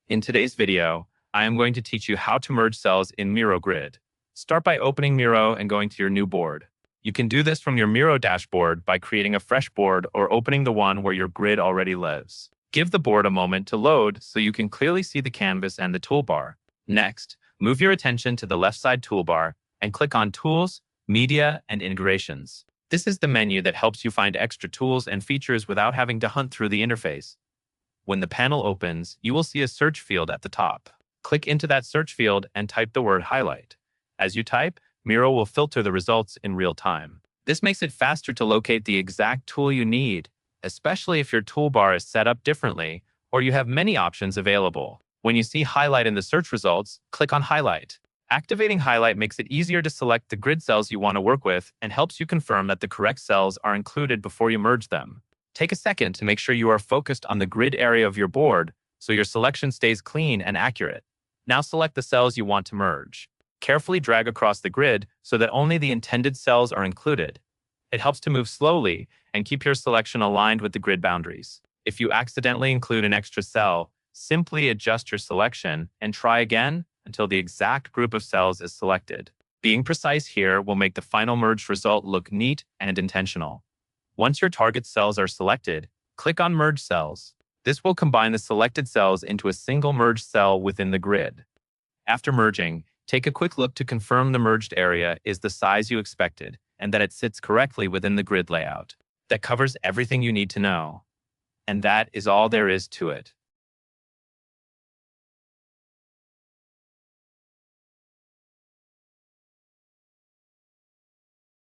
In today's video, I am going to teach you how to merge cells in Miro Grid. Start by opening Miro and going to your new board. You can do this from your Miro dashboard by creating a fresh board or opening the one where your grid already lives. Give the board a moment to load so you can clearly see the canvas and the toolbar. Next, move your attention to the left side toolbar and click on Tools, Media, and Integrations. This is the menu that helps you find extra tools and features without having to hunt through the interface. When the panel opens, you will see a search field at the top. Click into that search field and type the word highlight. As you type, Miro will filter the results in real time. This makes it faster to locate the exact tool you need, especially if your toolbar is set up differently or you have many options available. When you see highlight in the search results, click on highlight. Activating highlight makes it easier to select the grid cells you want to work with and helps you confirm that the correct cells are included before you merge them. Take a second to make sure you are focused on the grid area of your board so your selection stays clean and accurate. Now select the cells you want to merge. Carefully drag across the grid so that only the intended cells are included. It helps to move slowly and keep your selection aligned with the grid boundaries. If you accidentally include an extra cell, simply adjust your selection and try again until the exact group of cells is selected. Being precise here will make the final merged result look neat and intentional. Once your target cells are selected, click on Merge Cells. This will combine the selected cells into a single merged cell within the grid. After merging, take a quick look to confirm the merged area is the size you expected and that it sits correctly within the grid layout. That covers everything you need to know. And that is all there is to it.